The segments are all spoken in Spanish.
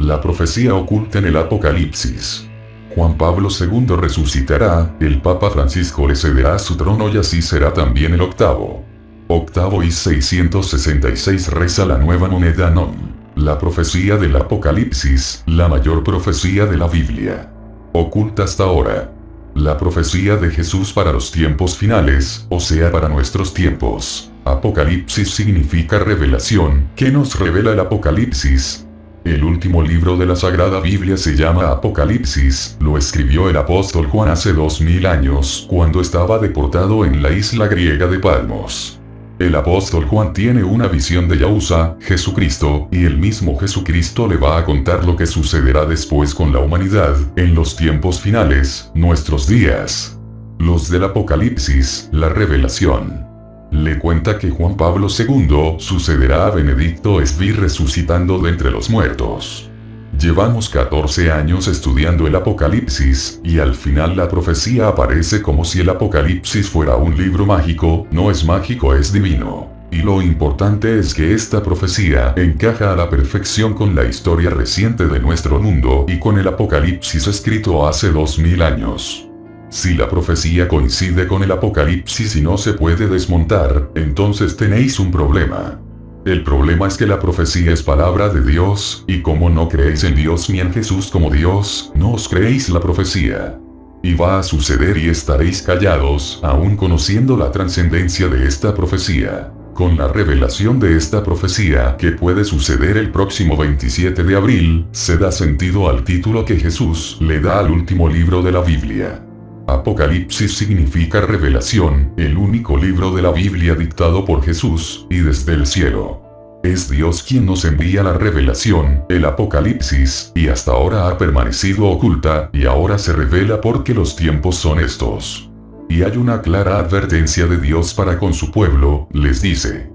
La profecía oculta en el Apocalipsis. Juan Pablo II resucitará, el Papa Francisco le cederá su trono y así será también el octavo. Octavo y 666 reza la nueva moneda Non. La profecía del Apocalipsis, la mayor profecía de la Biblia. Oculta hasta ahora. La profecía de Jesús para los tiempos finales, o sea para nuestros tiempos. Apocalipsis significa revelación. ¿Qué nos revela el Apocalipsis? El último libro de la Sagrada Biblia se llama Apocalipsis, lo escribió el apóstol Juan hace 2000 años, cuando estaba deportado en la isla griega de Patmos. El apóstol Juan tiene una visión de Yahushua, Jesucristo, y el mismo Jesucristo le va a contar lo que sucederá después con la humanidad, en los tiempos finales, nuestros días. Los del Apocalipsis, la revelación. Le cuenta que Juan Pablo II sucederá a Benedicto XVI resucitando de entre los muertos. Llevamos 14 años estudiando el Apocalipsis, y al final la profecía aparece como si el Apocalipsis fuera un libro mágico. No es mágico, es divino. Y lo importante es que esta profecía encaja a la perfección con la historia reciente de nuestro mundo y con el Apocalipsis escrito hace 2000 años. Si la profecía coincide con el Apocalipsis y no se puede desmontar, entonces tenéis un problema. El problema es que la profecía es palabra de Dios, y como no creéis en Dios ni en Jesús como Dios, no os creéis la profecía. Y va a suceder y estaréis callados, aún conociendo la trascendencia de esta profecía. Con la revelación de esta profecía, que puede suceder el próximo 27 de abril, se da sentido al título que Jesús le da al último libro de la Biblia. Apocalipsis significa revelación, el único libro de la Biblia dictado por Jesús, y desde el cielo. Es Dios quien nos envía la revelación, el Apocalipsis, y hasta ahora ha permanecido oculta, y ahora se revela porque los tiempos son estos. Y hay una clara advertencia de Dios para con su pueblo, les dice: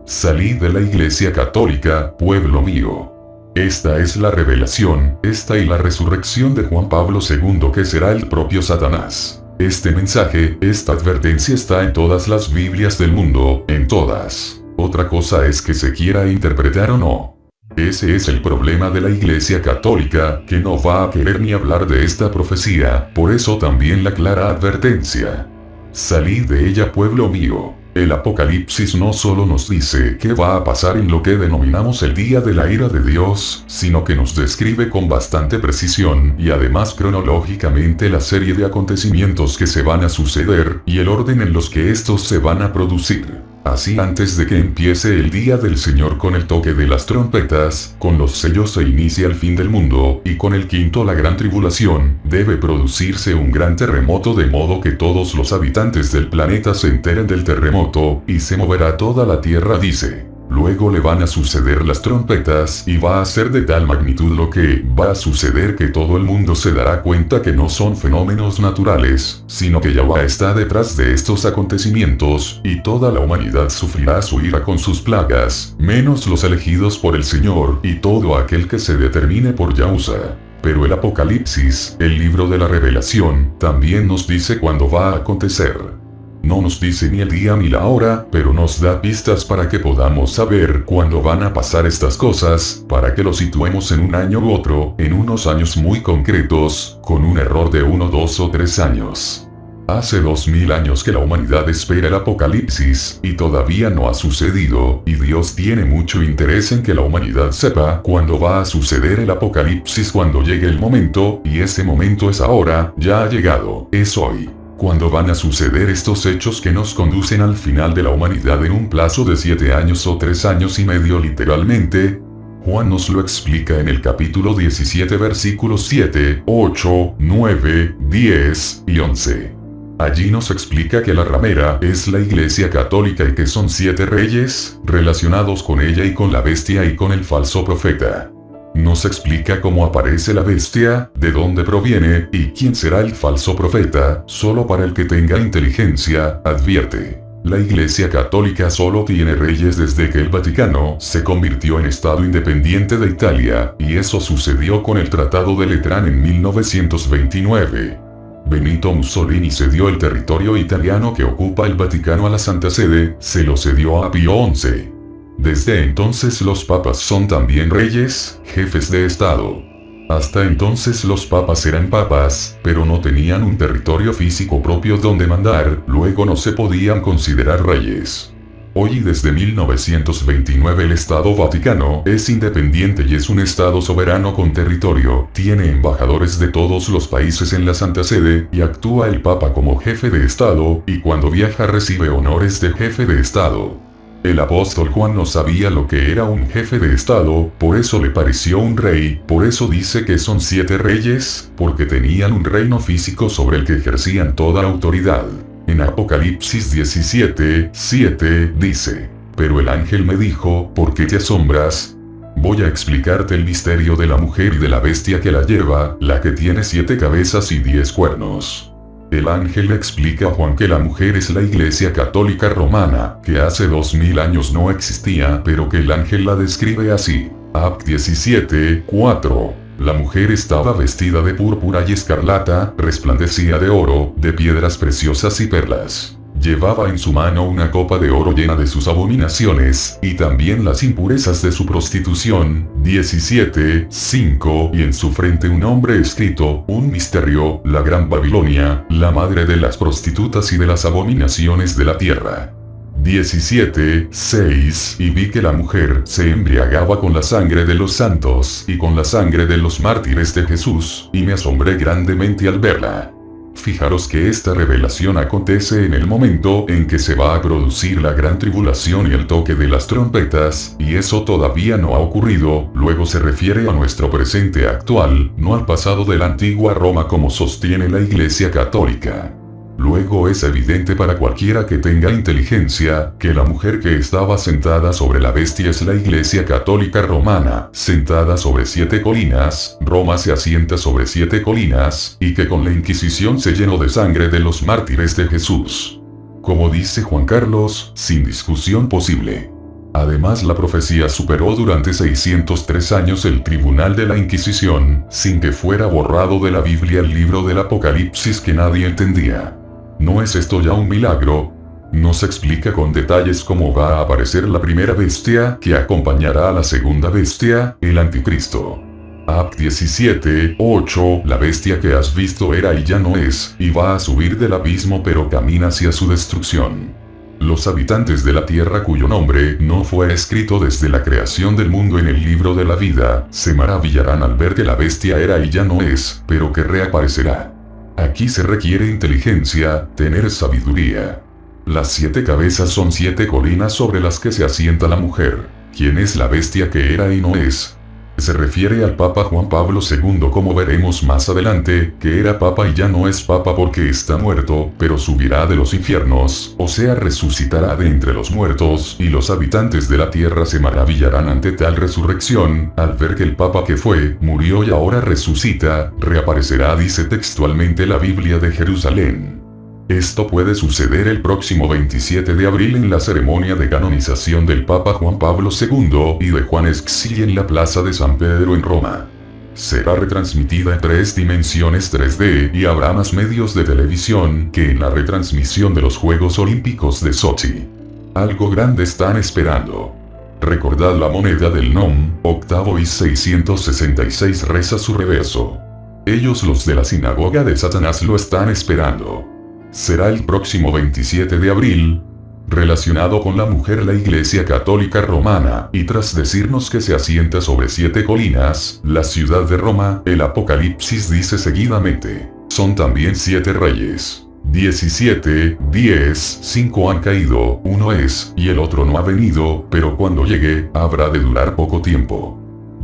salid de la Iglesia Católica, pueblo mío. Esta es la revelación, esta y la resurrección de Juan Pablo II, que será el propio Satanás. Este mensaje, esta advertencia está en todas las Biblias del mundo, en todas. Otra cosa es que se quiera interpretar o no. Ese es el problema de la Iglesia Católica, que no va a querer ni hablar de esta profecía, por eso también la clara advertencia. Salid de ella, pueblo mío. El Apocalipsis no solo nos dice qué va a pasar en lo que denominamos el día de la ira de Dios, sino que nos describe con bastante precisión y además cronológicamente la serie de acontecimientos que se van a suceder y el orden en los que estos se van a producir. Así, antes de que empiece el día del Señor con el toque de las trompetas, con los sellos se inicia el fin del mundo, y con el quinto la gran tribulación, debe producirse un gran terremoto de modo que todos los habitantes del planeta se enteren del terremoto, y se moverá toda la tierra, dice. Luego le van a suceder las trompetas y va a ser de tal magnitud lo que va a suceder que todo el mundo se dará cuenta que no son fenómenos naturales, sino que Yahweh está detrás de estos acontecimientos, y toda la humanidad sufrirá su ira con sus plagas, menos los elegidos por el Señor y todo aquel que se determine por Yahushua. Pero el Apocalipsis, el libro de la revelación, también nos dice cuándo va a acontecer. No nos dice ni el día ni la hora, pero nos da pistas para que podamos saber cuándo van a pasar estas cosas, para que lo situemos en un año u otro, en unos años muy concretos, con un error de 1, 2 o 3 años. Hace 2000 años que la humanidad espera el Apocalipsis, y todavía no ha sucedido, y Dios tiene mucho interés en que la humanidad sepa cuándo va a suceder el Apocalipsis cuando llegue el momento, y ese momento es ahora, ya ha llegado, es hoy. Cuando van a suceder estos hechos que nos conducen al final de la humanidad en un plazo de 7 años o 3 años y medio literalmente. Juan nos lo explica en el capítulo 17 versículos 7, 8, 9, 10 y 11. Allí nos explica que la ramera es la Iglesia Católica y que son 7 reyes, relacionados con ella y con la bestia y con el falso profeta. Nos explica cómo aparece la bestia, de dónde proviene, y quién será el falso profeta, solo para el que tenga inteligencia, advierte. La Iglesia Católica solo tiene reyes desde que el Vaticano se convirtió en Estado independiente de Italia, y eso sucedió con el Tratado de Letrán en 1929. Benito Mussolini cedió el territorio italiano que ocupa el Vaticano a la Santa Sede, se lo cedió a Pío XI. Desde entonces los papas son también reyes, jefes de Estado. Hasta entonces los papas eran papas, pero no tenían un territorio físico propio donde mandar, luego no se podían considerar reyes. Hoy y desde 1929 el Estado Vaticano es independiente y es un Estado soberano con territorio, tiene embajadores de todos los países en la Santa Sede, y actúa el Papa como jefe de Estado, y cuando viaja recibe honores de jefe de Estado. El apóstol Juan no sabía lo que era un jefe de Estado, por eso le pareció un rey, por eso dice que son 7 reyes, porque tenían un reino físico sobre el que ejercían toda autoridad. En Apocalipsis 17:7 dice: pero el ángel me dijo, ¿por qué te asombras? Voy a explicarte el misterio de la mujer y de la bestia que la lleva, la que tiene 7 cabezas y 10 cuernos. El ángel le explica a Juan que la mujer es la Iglesia Católica Romana, que hace 2000 años no existía, pero que el ángel la describe así. Ap 17:4. La mujer estaba vestida de púrpura y escarlata, resplandecía de oro, de piedras preciosas y perlas. Llevaba en su mano una copa de oro llena de sus abominaciones, y también las impurezas de su prostitución. 17:5. Y en su frente un nombre escrito, un misterio, la Gran Babilonia, la madre de las prostitutas y de las abominaciones de la tierra. 17:6. Y vi que la mujer se embriagaba con la sangre de los santos, y con la sangre de los mártires de Jesús, y me asombré grandemente al verla. Fijaros que esta revelación acontece en el momento en que se va a producir la gran tribulación y el toque de las trompetas, y eso todavía no ha ocurrido, luego se refiere a nuestro presente actual, no al pasado de la antigua Roma como sostiene la Iglesia Católica. Luego es evidente para cualquiera que tenga inteligencia, que la mujer que estaba sentada sobre la bestia es la Iglesia Católica Romana, sentada sobre 7 colinas, Roma se asienta sobre 7 colinas, y que con la Inquisición se llenó de sangre de los mártires de Jesús. Como dice Juan Carlos, sin discusión posible. Además la profecía superó durante 603 años el tribunal de la Inquisición, sin que fuera borrado de la Biblia el libro del Apocalipsis que nadie entendía. ¿No es esto ya un milagro? Nos explica con detalles cómo va a aparecer la primera bestia que acompañará a la segunda bestia, el anticristo. Ap 17:8. La bestia que has visto era y ya no es, y va a subir del abismo pero camina hacia su destrucción. Los habitantes de la tierra cuyo nombre no fue escrito desde la creación del mundo en el libro de la vida, se maravillarán al ver que la bestia era y ya no es, pero que reaparecerá. Aquí se requiere inteligencia, tener sabiduría. Las 7 cabezas son 7 colinas sobre las que se asienta la mujer. ¿Quién es la bestia que era y no es? Se refiere al Papa Juan Pablo II, como veremos más adelante, que era papa y ya no es papa porque está muerto, pero subirá de los infiernos, o sea resucitará de entre los muertos, y los habitantes de la tierra se maravillarán ante tal resurrección, al ver que el papa que fue, murió y ahora resucita, reaparecerá, dice textualmente la Biblia de Jerusalén. Esto puede suceder el próximo 27 de abril en la ceremonia de canonización del Papa Juan Pablo II y de Juan Sciascia en la Plaza de San Pedro en Roma. Será retransmitida en 3 dimensiones 3D y habrá más medios de televisión que en la retransmisión de los Juegos Olímpicos de Sochi. Algo grande están esperando. Recordad la moneda del NOM, octavo y 666 reza su reverso. Ellos los de la sinagoga de Satanás lo están esperando. Será el próximo 27 de abril, relacionado con la mujer la Iglesia Católica Romana, y tras decirnos que se asienta sobre 7 colinas, la ciudad de Roma, el Apocalipsis dice seguidamente, son también 7 reyes. 17:10, 5 han caído, uno es, y el otro no ha venido, pero cuando llegue, habrá de durar poco tiempo.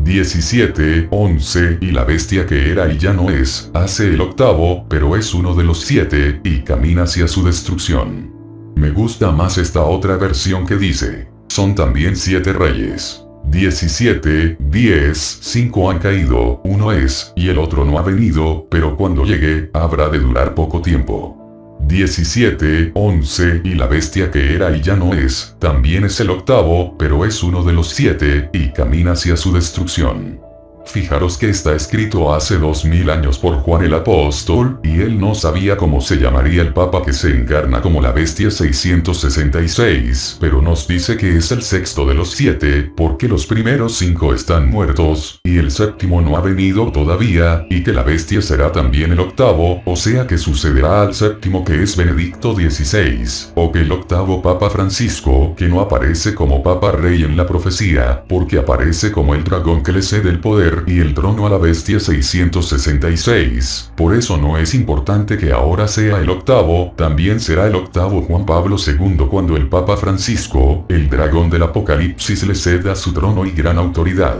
17:11 y la bestia que era y ya no es, hace el octavo, pero es uno de los 7, y camina hacia su destrucción. Me gusta más esta otra versión que dice, son también 7 reyes. 17:10, 5 han caído, uno es, y el otro no ha venido, pero cuando llegue, habrá de durar poco tiempo. 17:11 y la bestia que era y ya no es, también es el octavo, pero es uno de los 7, y camina hacia su destrucción. Fijaros que está escrito hace 2000 años por Juan el Apóstol, y él no sabía cómo se llamaría el Papa que se encarna como la bestia 666, pero nos dice que es el sexto de los 7, porque los primeros 5 están muertos, y el séptimo no ha venido todavía, y que la bestia será también el octavo, o sea que sucederá al séptimo que es Benedicto XVI, o que el octavo Papa Francisco, que no aparece como Papa Rey en la profecía, porque aparece como el dragón que le cede el poder y el trono a la bestia 666. Por eso no es importante que ahora sea el octavo, también será el octavo Juan Pablo II cuando el Papa Francisco, el dragón del Apocalipsis, le ceda su trono y gran autoridad.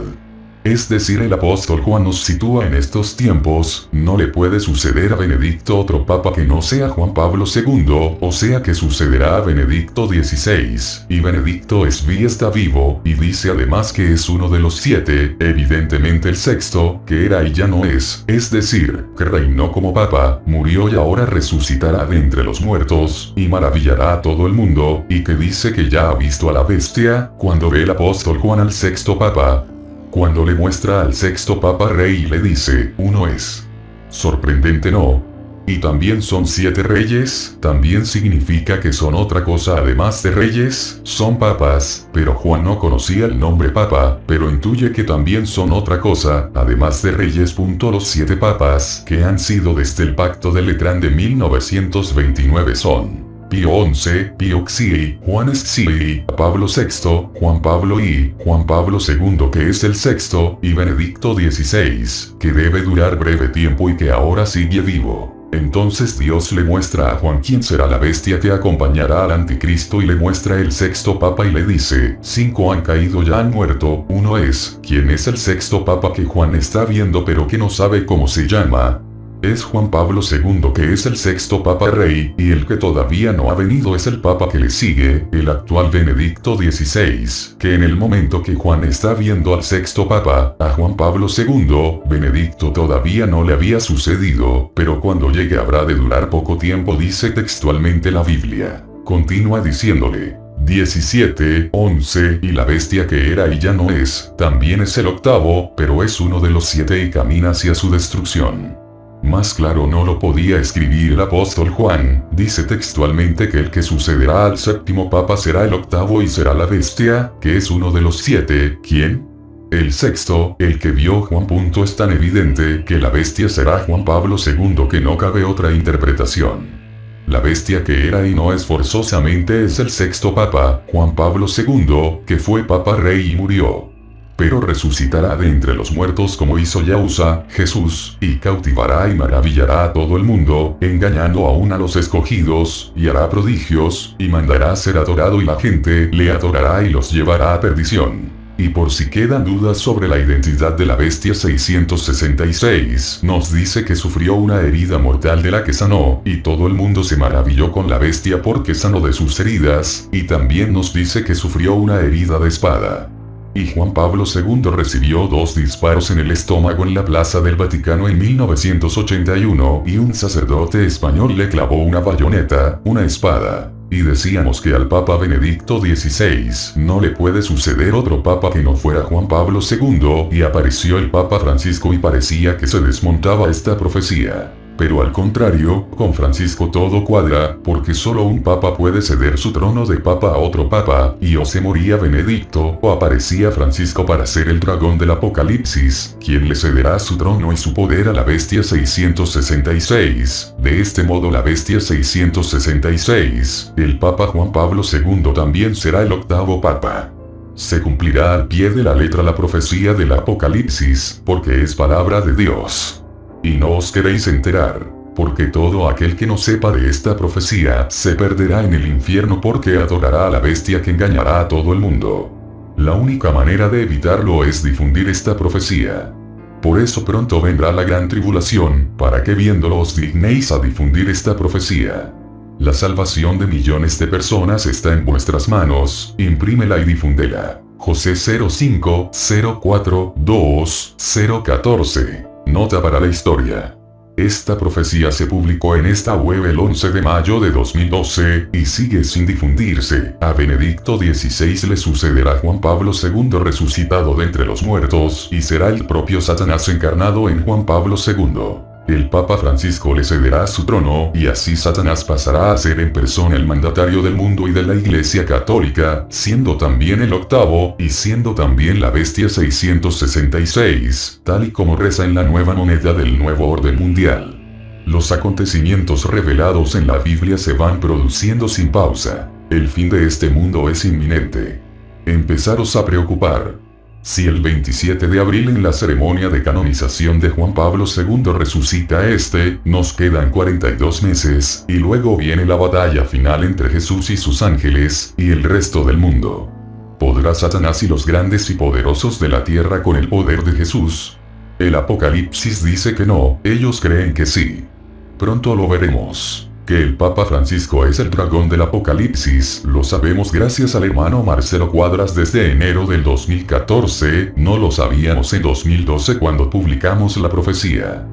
Es decir, el apóstol Juan nos sitúa en estos tiempos, no le puede suceder a Benedicto otro papa que no sea Juan Pablo II, o sea que sucederá a Benedicto XVI, y Benedicto está vivo, y dice además que es uno de los 7, evidentemente el sexto, que era y ya no es decir, que reinó como papa, murió y ahora resucitará de entre los muertos, y maravillará a todo el mundo, y que dice que ya ha visto a la bestia, cuando ve el apóstol Juan al sexto papa. Cuando le muestra al sexto Papa Rey y le dice, uno es. Sorprendente, ¿no? Y también son 7 reyes, también significa que son otra cosa además de reyes, son papas, pero Juan no conocía el nombre papa, pero intuye que también son otra cosa, además de reyes. Los 7 papas que han sido desde el Pacto de Letrán de 1929 son Pío XI, Pío XI, Juan XI, Pablo VI, Juan Pablo I, Juan Pablo II que es el sexto, y Benedicto XVI, que debe durar breve tiempo y que ahora sigue vivo. Entonces Dios le muestra a Juan quién será la bestia que acompañará al anticristo y le muestra el sexto papa y le dice, 5 han caído ya han muerto, uno es, ¿quién es el sexto papa que Juan está viendo pero que no sabe cómo se llama? Es Juan Pablo II que es el sexto Papa Rey, y el que todavía no ha venido es el Papa que le sigue, el actual Benedicto XVI, que en el momento que Juan está viendo al sexto Papa, a Juan Pablo II, Benedicto todavía no le había sucedido, pero cuando llegue habrá de durar poco tiempo, dice textualmente la Biblia. Continúa diciéndole, 17, 11, y la bestia que era y ya no es, también es el octavo, pero es uno de los 7 y camina hacia su destrucción. Más claro no lo podía escribir el apóstol Juan, dice textualmente que el que sucederá al séptimo papa será el octavo y será la bestia, que es uno de los 7, ¿quién? El sexto, el que vio Juan. Es tan evidente que la bestia será Juan Pablo II que no cabe otra interpretación. La bestia que era y no es forzosamente es el sexto papa, Juan Pablo II, que fue papa rey y murió. Pero resucitará de entre los muertos como hizo Yahushua, Jesús, y cautivará y maravillará a todo el mundo, engañando aún a los escogidos, y hará prodigios, y mandará a ser adorado y la gente le adorará y los llevará a perdición. Y por si quedan dudas sobre la identidad de la bestia 666, nos dice que sufrió una herida mortal de la que sanó, y todo el mundo se maravilló con la bestia porque sanó de sus heridas, y también nos dice que sufrió una herida de espada. Y Juan Pablo II recibió 2 disparos en el estómago en la Plaza del Vaticano en 1981, y un sacerdote español le clavó una bayoneta, una espada. Y decíamos que al Papa Benedicto XVI no le puede suceder otro papa que no fuera Juan Pablo II, y apareció el Papa Francisco y parecía que se desmontaba esta profecía. Pero al contrario, con Francisco todo cuadra, porque solo un papa puede ceder su trono de papa a otro papa, y o se moría Benedicto, o aparecía Francisco para ser el dragón del Apocalipsis, quien le cederá su trono y su poder a la bestia 666. De este modo la bestia 666, el Papa Juan Pablo II también será el octavo papa. Se cumplirá al pie de la letra la profecía del Apocalipsis, porque es palabra de Dios. Y no os queréis enterar, porque todo aquel que no sepa de esta profecía se perderá en el infierno porque adorará a la bestia que engañará a todo el mundo. La única manera de evitarlo es difundir esta profecía. Por eso pronto vendrá la gran tribulación, para que viéndolo os dignéis a difundir esta profecía. La salvación de millones de personas está en vuestras manos, imprímela y difúndela. José 05, 04, 2, 014. Nota para la historia. Esta profecía se publicó en esta web el 11 de mayo de 2012, y sigue sin difundirse. A Benedicto XVI le sucederá Juan Pablo II resucitado de entre los muertos, y será el propio Satanás encarnado en Juan Pablo II. El Papa Francisco le cederá su trono, y así Satanás pasará a ser en persona el mandatario del mundo y de la Iglesia Católica, siendo también el octavo, y siendo también la bestia 666, tal y como reza en la nueva moneda del nuevo orden mundial. Los acontecimientos revelados en la Biblia se van produciendo sin pausa. El fin de este mundo es inminente. Empezaros a preocupar. Si el 27 de abril en la ceremonia de canonización de Juan Pablo II resucita nos quedan 42 meses, y luego viene la batalla final entre Jesús y sus ángeles, y el resto del mundo. ¿Podrá Satanás y los grandes y poderosos de la tierra con el poder de Jesús? El Apocalipsis dice que no, ellos creen que sí. Pronto lo veremos. Que el Papa Francisco es el dragón del Apocalipsis, lo sabemos gracias al hermano Marcelo Cuadras desde enero del 2014, no lo sabíamos en 2012 cuando publicamos la profecía.